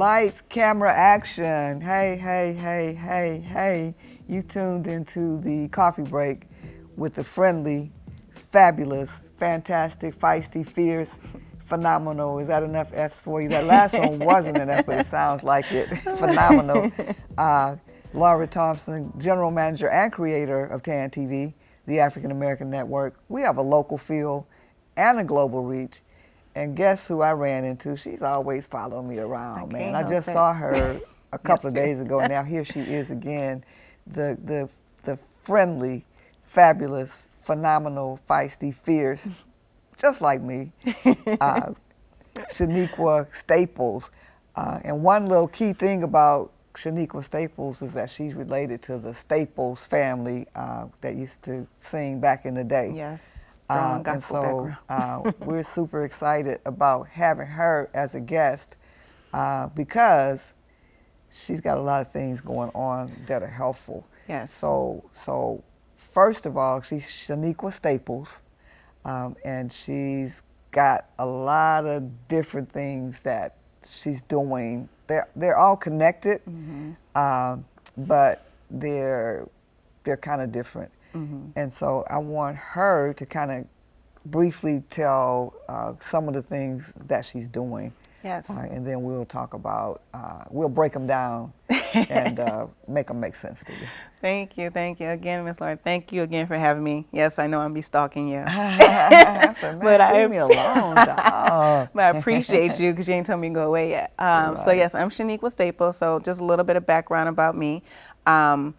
Lights, camera, action. Hey, hey, hey, hey, hey. You tuned into the coffee break with the friendly, fabulous, fantastic, feisty, fierce, phenomenal. Is that enough F's for you? That last one wasn't enough, but it sounds like it. Phenomenal. Laura Thompson, general manager and creator of TAN TV, the African American Network. We have a local feel and a global reach. And guess who I ran into? She's always following me around, man. I just saw her a couple of days ago, and now here she is again, the friendly, fabulous, phenomenal, feisty, fierce, just like me, Shaniqua Staples. And one little key thing about Shaniqua Staples is that she's related to the Staples family that used to sing back in the day. Yes. And so we're super excited about having her as a guest because she's got a lot of things going on that are helpful. Yes. So first of all, she's Shaniqua Staples, and she's got a lot of different things that she's doing. They're all connected, but they're kind of different. And so I want her to kind of briefly tell some of the things that she's doing. Yes. And then we'll talk about, we'll break them down and make them make sense to you. Thank you. Again, Ms. Lauren, thank you again for having me. Yes, I know I'm be stalking you. I said, man, leave me alone, dog. But I appreciate you because you ain't told me to go away yet. Right. So yes, I'm Shaniqua Staples. So just a little bit of background about me. I'm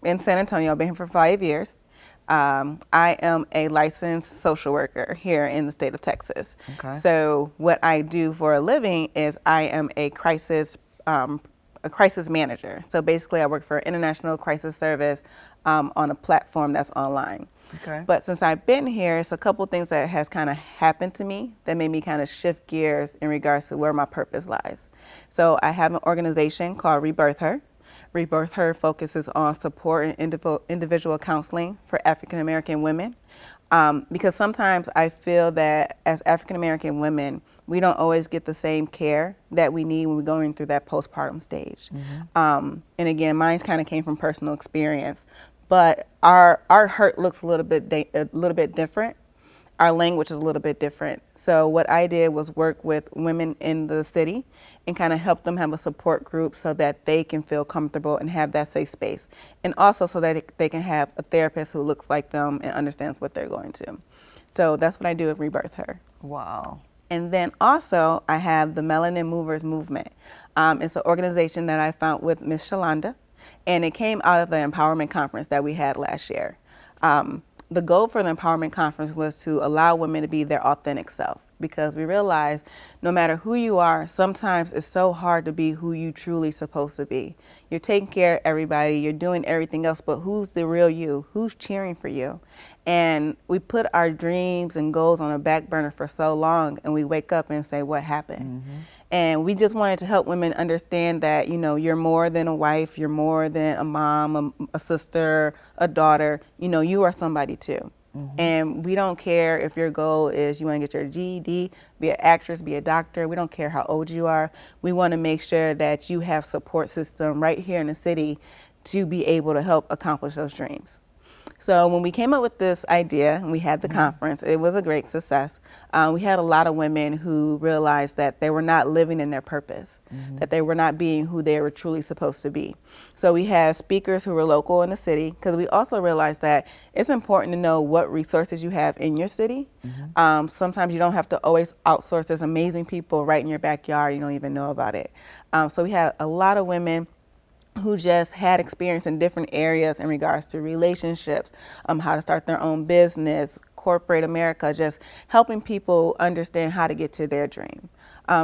in San Antonio. I've been here for 5 years. I am a licensed social worker here in the state of Texas. Okay. So what I do for a living is I am a crisis manager. So basically I work for International Crisis Service on a platform that's online. Okay. But since I've been here, it's a couple things that has kind of happened to me that made me kind of shift gears in regards to where my purpose lies. So I have an organization called Rebirth Her. Rebirth Her focuses on support and individual counseling for African American women. Because sometimes I feel that as African American women, we don't always get the same care that we need when we're going through that postpartum stage. And again, mine kind of came from personal experience, but our hurt looks a little bit different. Our language is a little bit different. So what I did was work with women in the city and kind of help them have a support group so that they can feel comfortable and have that safe space. And also so that they can have a therapist who looks like them and understands what they're going to. So that's what I do at Rebirth Her. Wow. And then also I have the Melanin Movers Movement. It's an organization that I found with Miss Shalonda, and it came out of the empowerment conference that we had last year. The goal for the empowerment conference was to allow women to be their authentic self, because we realize no matter who you are, sometimes it's so hard to be who you truly supposed to be. You're taking care of everybody, you're doing everything else, but who's the real you? Who's cheering for you? And we put our dreams and goals on a back burner for so long, and we wake up and say, what happened? And we just wanted to help women understand that, you know, you're more than a wife, you're more than a mom, a sister, a daughter, you know, you are somebody too. And we don't care if your goal is you want to get your GED, be an actress, be a doctor. We don't care how old you are. We want to make sure that you have support system right here in the city to be able to help accomplish those dreams. So when we came up with this idea and we had the conference, it was a great success. We had a lot of women who realized that they were not living in their purpose, that they were not being who they were truly supposed to be. So we had speakers who were local in the city, because we also realized that it's important to know what resources you have in your city. Sometimes you don't have to always outsource. There's amazing people right in your backyard, you don't even know about it. So we had a lot of women who just had experience in different areas in regards to relationships, how to start their own business, corporate America, just helping people understand how to get to their dream.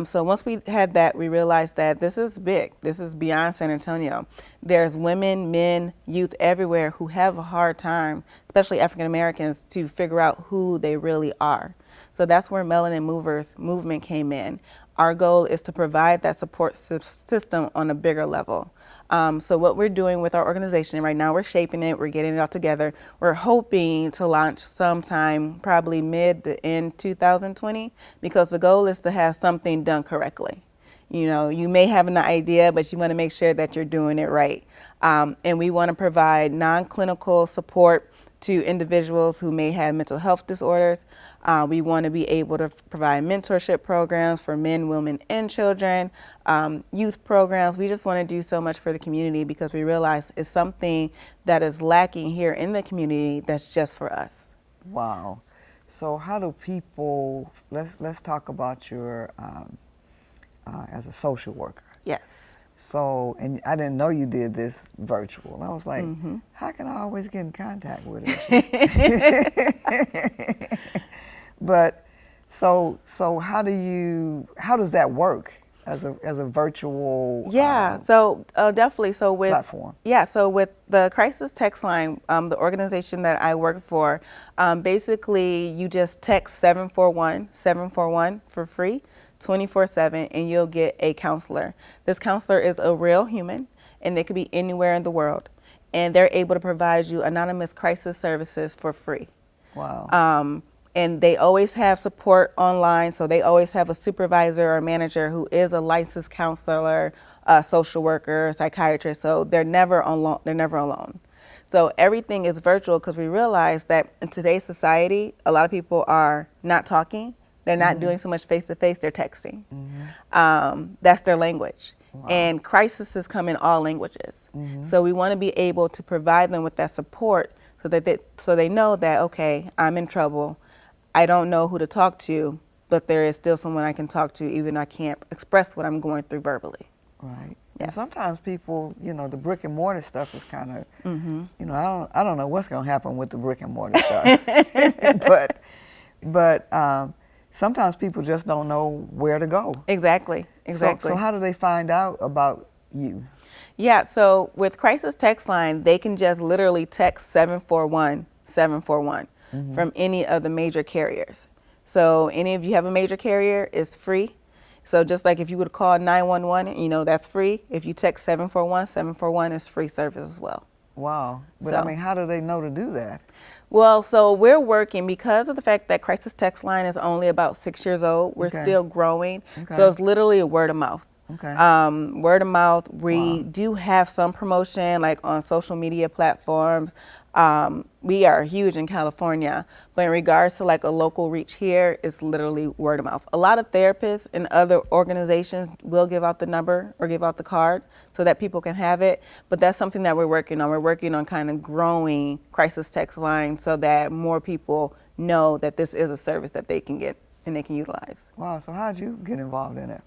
So once we had that, we realized that this is big. This is beyond San Antonio. There's women, men, youth everywhere who have a hard time, especially African Americans, to figure out who they really are. So that's where Melanin Movers movement came in. Our goal is to provide that support system on a bigger level. So what we're doing with our organization right now, we're shaping it, we're getting it all together. We're hoping to launch sometime probably mid to end 2020, because the goal is to have something done correctly. You know, you may have an idea, but you want to make sure that you're doing it right. And we want to provide non-clinical support to individuals who may have mental health disorders. We want to be able to provide mentorship programs for men, women, and children, youth programs. We just want to do so much for the community because we realize it's something that is lacking here in the community that's just for us. Wow. So how do people, let's talk about your, as a social worker. Yes. So, and I didn't know you did this virtual. I was like, how can I always get in contact with her? But so how does that work as a virtual Yeah, so definitely. So with platform? Yeah, so with the crisis text line, the organization that I work for, basically you just text 741 for free, 24/7, and you'll get a counselor. This counselor is a real human, and they could be anywhere in the world, and they're able to provide you anonymous crisis services for free. Wow. And they always have support online, so they always have a supervisor or manager who is a licensed counselor, a social worker, psychiatrist. So they're never alone. They're never alone. So everything is virtual because we realize that in today's society, a lot of people are not talking. They're not doing so much face to face. They're texting. That's their language. Wow. And crises come in all languages. So we want to be able to provide them with that support so that they know that, okay, I'm in trouble. I don't know who to talk to, but there is still someone I can talk to, even though I can't express what I'm going through verbally. Right. Yes. And sometimes people, the brick and mortar stuff is kind of, I don't know what's going to happen with the brick and mortar stuff, but sometimes people just don't know where to go. Exactly. So how do they find out about you? Yeah. So with crisis text line, they can just literally text 741 from any of the major carriers. So any of you have a major carrier, it's free. So just like if you would call 911, that's free. If you text 741 is free service as well. Wow. But I mean, how do they know to do that? Well, so we're working because of the fact that crisis text line is only about 6 years old. We're still growing. Okay. So it's literally a word of mouth. Okay. Word of mouth. We do have some promotion like on social media platforms. We are huge in California, but in regards to like a local reach here, it's literally word of mouth. A lot of therapists and other organizations will give out the number or give out the card so that people can have it, but that's something that we're working on. We're working on kind of growing crisis text line so that more people know that this is a service that they can get and they can utilize. Wow. So how'd you get involved in it?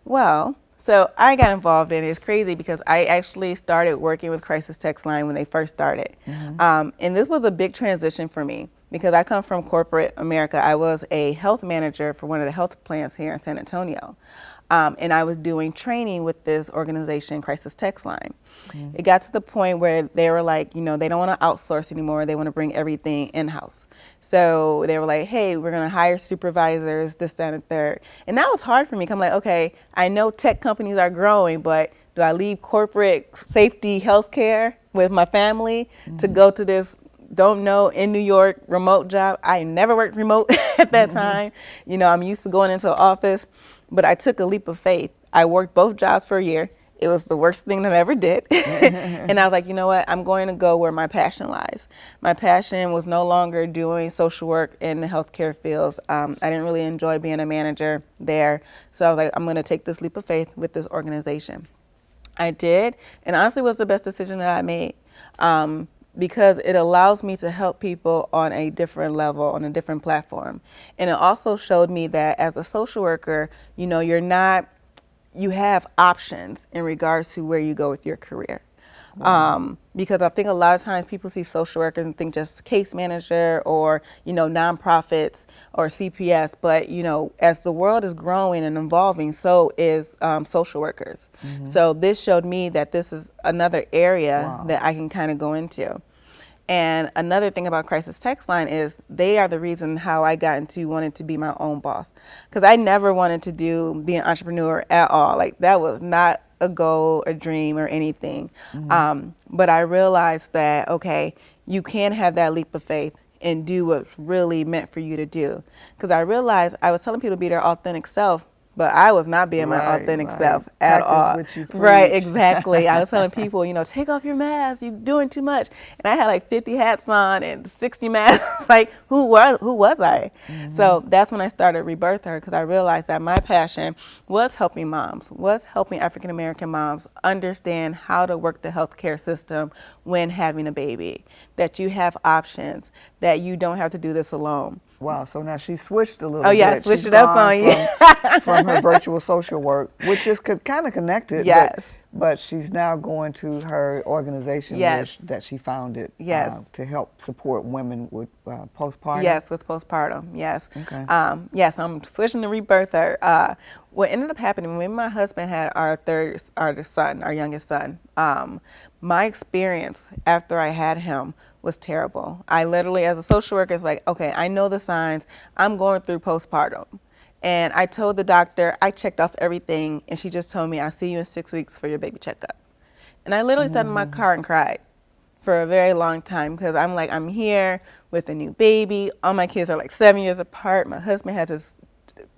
Well, so I got involved in it. It's crazy because I actually started working with Crisis Text Line when they first started. And this was a big transition for me because I come from corporate America. I was a health manager for one of the health plans here in San Antonio. And I was doing training with this organization, Crisis Text Line. It got to the point where they were like, they don't want to outsource anymore. They want to bring everything in-house. So they were like, hey, we're going to hire supervisors, this, that, and third. And that was hard for me. I'm like, okay, I know tech companies are growing, but do I leave corporate safety healthcare with my family to go to this don't know in New York remote job? I never worked remote at that time. I'm used to going into an office, but I took a leap of faith. I worked both jobs for a year. It was the worst thing that I ever did. And I was like, you know what? I'm going to go where my passion lies. My passion was no longer doing social work in the healthcare fields. I didn't really enjoy being a manager there. So I was like, I'm going to take this leap of faith with this organization. I did. And honestly, it was the best decision that I made. Because it allows me to help people on a different level, on a different platform. And it also showed me that as a social worker, you have options in regards to where you go with your career. Because I think a lot of times people see social workers and think just case manager or, nonprofits or CPS. But, as the world is growing and evolving, so is social workers. So this showed me that this is another area that I can kind of go into. And another thing about Crisis Text Line is they are the reason how I got into wanting to be my own boss. Because I never wanted to be an entrepreneur at all. Like that was not a goal, a dream, or anything. But I realized that, okay, you can have that leap of faith and do what's really meant for you to do. Because I realized I was telling people to be their authentic self, But I was not being my Right, authentic right. self at Practice all. what you Right, preach. exactly. I was telling people, take off your mask. You're doing too much. And I had like 50 hats on and 60 masks. Like, who was I? Hmm. So that's when I started Rebirth Her, because I realized that my passion was helping moms, was helping African American moms understand how to work the healthcare system when having a baby, that you have options, that you don't have to do this alone. Wow, so now she switched a Oh little yeah, bit. switch She's it up gone on you. from her virtual social work, which is kind of connected, Yes. but she's now going to her organization Yes. that she founded Yes. to help support women with postpartum. Yes, with postpartum. Yes. Okay. Yes, I'm switching to rebirther. What ended up happening when my husband had our son, our youngest son, my experience after I had him was terrible. I literally, as a social worker, it's like, okay, I know the signs. I'm going through postpartum. And I told the doctor, I checked off everything, and she just told me, I'll see you in 6 weeks for your baby checkup. And I literally sat in my car and cried for a very long time, because I'm like, I'm here with a new baby. All my kids are like 7 years apart. My husband has this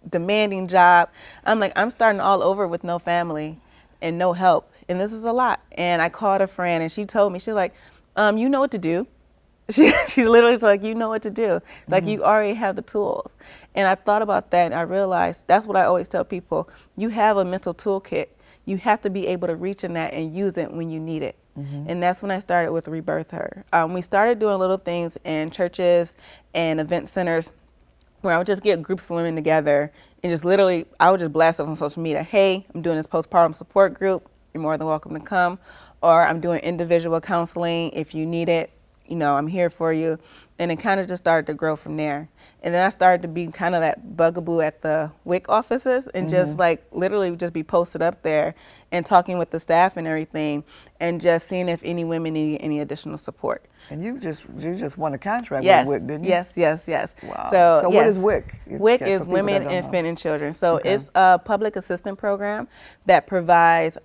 demanding job. I'm like, I'm starting all over with no family and no help. And this is a lot. And I called a friend and she told me, she's like, you know what to do. She literally was like, you know what to do. Like, you already have the tools. And I thought about that and I realized that's what I always tell people. You have a mental toolkit. You have to be able to reach in that and use it when you need it. And that's when I started with Rebirth Her. We started doing little things in churches and event centers where I would just get groups of women together and just literally, I would just blast up on social media, hey, I'm doing this postpartum support group. You're more than welcome to come. Or I'm doing individual counseling. If you need it, I'm here for you. And it kind of just started to grow from there. And then I started to be kind of that bugaboo at the WIC offices and just like literally just be posted up there and talking with the staff and everything and just seeing if any women need any additional support. And you just won a contract Yes, with WIC, didn't you? yes. Wow. So What yes. is WIC? WIC Okay, is for people that Women, don't know. Infant, and Children. So Okay. it's a public assistance program that provides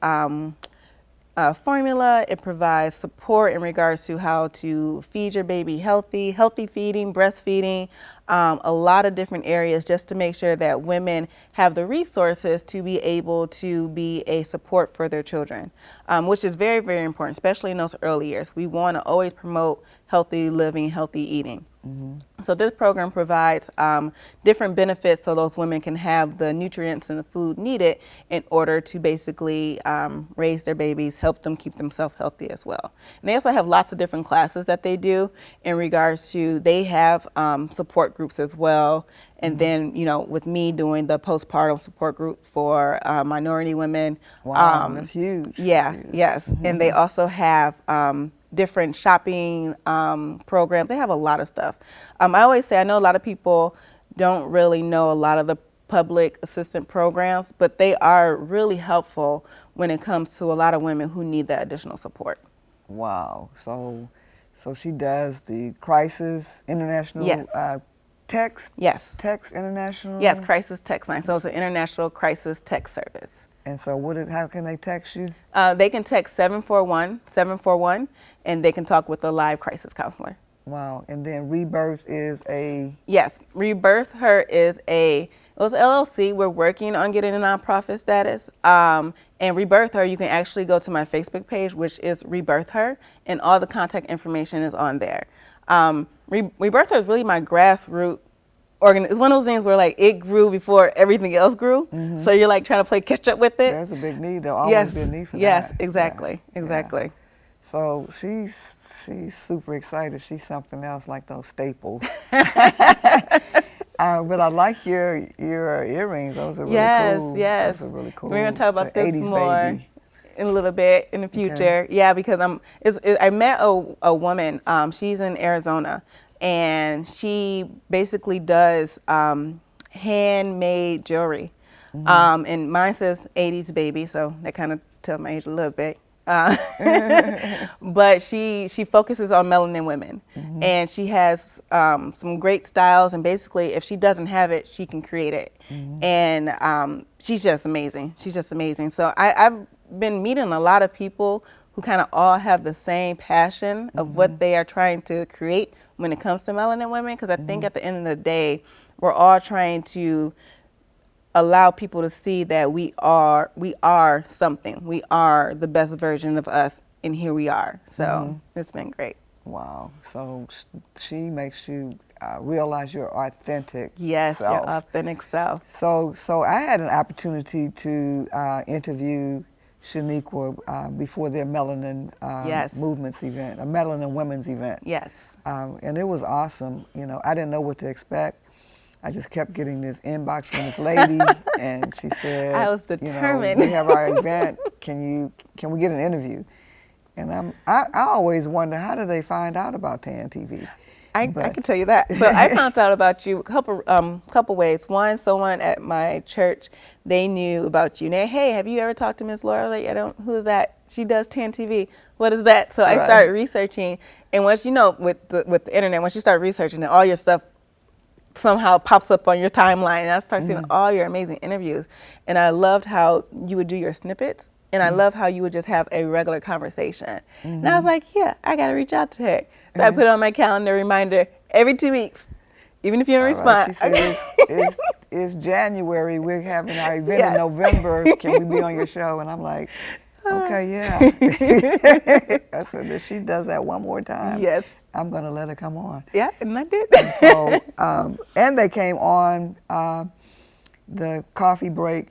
formula. It provides support in regards to how to feed your baby healthy feeding, breastfeeding, a lot of different areas just to make sure that women have the resources to be able to be a support for their children, which is very, very important, especially in those early years. We want to always promote healthy living, healthy eating. So this program provides different benefits so those women can have the nutrients and the food needed in order to basically raise their babies, help them keep themselves healthy as well. And they also have lots of different classes that they do in regards to, they have support groups as well. And then, with me doing the postpartum support group for minority women. Wow, that's huge. Yeah, That's huge. yes. And they also have different shopping programs. They have a lot of stuff. I always say, I know a lot of people don't really know a lot of the public assistance programs, but they are really helpful when it comes to a lot of women who need that additional support. Wow. So she does the Crisis International Yes. Text? Yes. Text International? Yes, Crisis Text Line. So it's an international crisis text service. And so how can they text you? They can text 741-741, and they can talk with a live crisis counselor. Wow. And then Rebirth is a... Yes, Rebirth Her is it was LLC. We're working on getting a nonprofit status. And Rebirth Her, you can actually go to my Facebook page, which is Rebirth Her, and all the contact information is on there. Rebirth Her is really my grassroots it's one of those things where like it grew before everything else grew. So you're like trying to play catch up with it. There's a big need. There'll always be a need for that. Yes, exactly, exactly. Yeah. So she's super excited. She's something else, like those staples. But I like your earrings. Those are really cool. Yes. Those are really cool. We're gonna talk about this 80s more baby. in a little bit in the future. Okay. Yeah, because I met a woman. She's in Arizona, and she basically does handmade jewelry. And mine says 80s baby, so that kind of tells my age a little bit. But she focuses on melanin women, and she has some great styles, and basically if she doesn't have it, she can create it. And she's just amazing. So I've been meeting a lot of people who kind of all have the same passion of what they are trying to create when it comes to melanin women, because I think at the end of the day, we're all trying to allow people to see that we are something. We are the best version of us, and here we are. So it's been great. Wow. So she makes you realize your authentic Yes, self. your authentic self. So I had an opportunity to interview Shaniqua before their Melanin Yes. Movements event, a Melanin Women's event. Yes. And it was awesome. You know, I didn't know what to expect. I just kept getting this inbox from this lady, and she said, I was determined. You know, we have our event. Can we get an interview? And I always wonder, how do they find out about TAN TV? I can tell you that. So I found out about you a couple ways. One, someone at my church, they knew about you. And they, hey, have you ever talked to Miss Laura? Like, who is that? She does TAN TV. What is that? So I started researching, and once with the internet, once you start researching, then all your stuff somehow pops up on your timeline, and I start seeing all your amazing interviews. And I loved how you would do your snippets. And I love how you would just have a regular conversation. And I was like, yeah, I got to reach out to her. So I put it on my calendar reminder every 2 weeks, even if you don't respond. She said, it's January. We're having our event in November. Can we be on your show? And I'm like, okay, yeah. I said, if she does that one more time, yes, I'm going to let her come on. Yeah, and I did. And so, and they came on the coffee break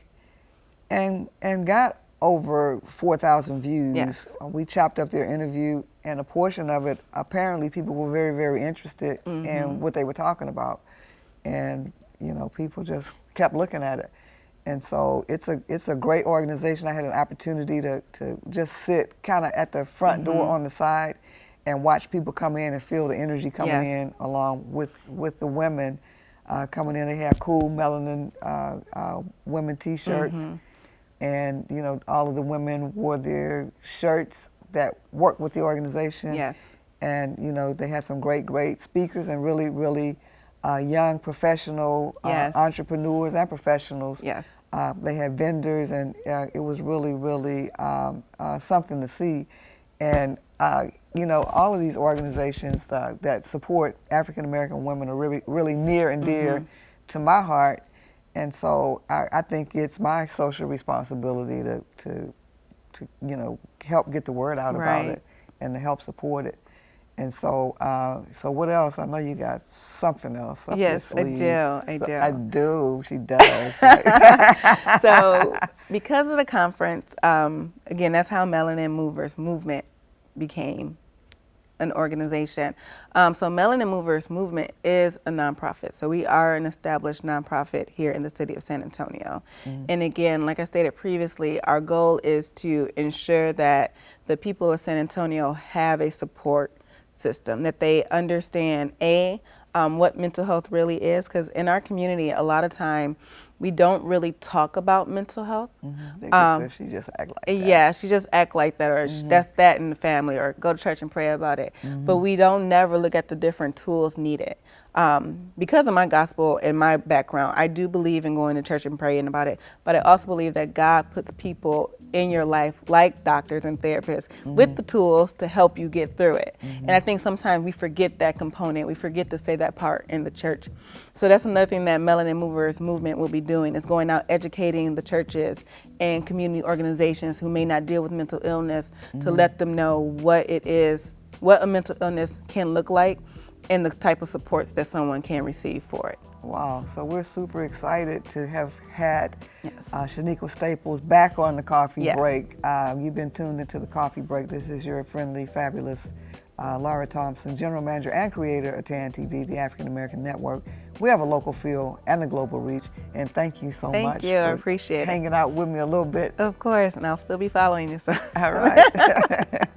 and got over 4,000 views. Yes. We chopped up their interview, and a portion of it, apparently people were very, very interested in what they were talking about. And, you know, people just kept looking at it. And so it's a great organization. I had an opportunity to just sit kind of at the front door on the side and watch people come in and feel the energy coming in along with the women coming in. They had cool Melanin women T-shirts. And, you know, all of the women wore their shirts that worked with the organization. Yes. And, you know, they had some great speakers and really, really young professional entrepreneurs and professionals. Yes. They had vendors, and it was really, really something to see. And, you know, all of these organizations that support African American women are really, really near and dear to my heart. And so I think it's my social responsibility to you know, help get the word out about it and to help support it. And so so what else? I know you got something else up your sleeve. Yes, I do. I do. She does. So because of the conference, again, that's how Melanin Movers Movement became an organization. So Melanin Movers Movement is a nonprofit. So we are an established nonprofit here in the city of San Antonio. And again, like I stated previously, our goal is to ensure that the people of San Antonio have a support system, that they understand what mental health really is, because in our community, a lot of time, we don't really talk about mental health. They just say she just act like that. Yeah, she just act like that, or that's that in the family, or go to church and pray about it. But we don't never look at the different tools needed. Because of my gospel and my background, I do believe in going to church and praying about it. But I also believe that God puts people in your life, like doctors and therapists, with the tools to help you get through it. And I think sometimes we forget that component. We forget to say that part in the church. So that's another thing that Melanin Movers Movement will be doing, is going out educating the churches and community organizations who may not deal with mental illness to let them know what it is, what a mental illness can look like, and the type of supports that someone can receive for it. Wow, so we're super excited to have had Shaniqua Staples back on the coffee break. You've been tuned into the coffee break. This is your friendly, fabulous Laura Thompson, general manager and creator of TAN TV, the African American Network. We have a local feel and a global reach, and thank you so much. Thank you, I appreciate it. Hanging out with me a little bit. Of course, and I'll still be following you. So. All right.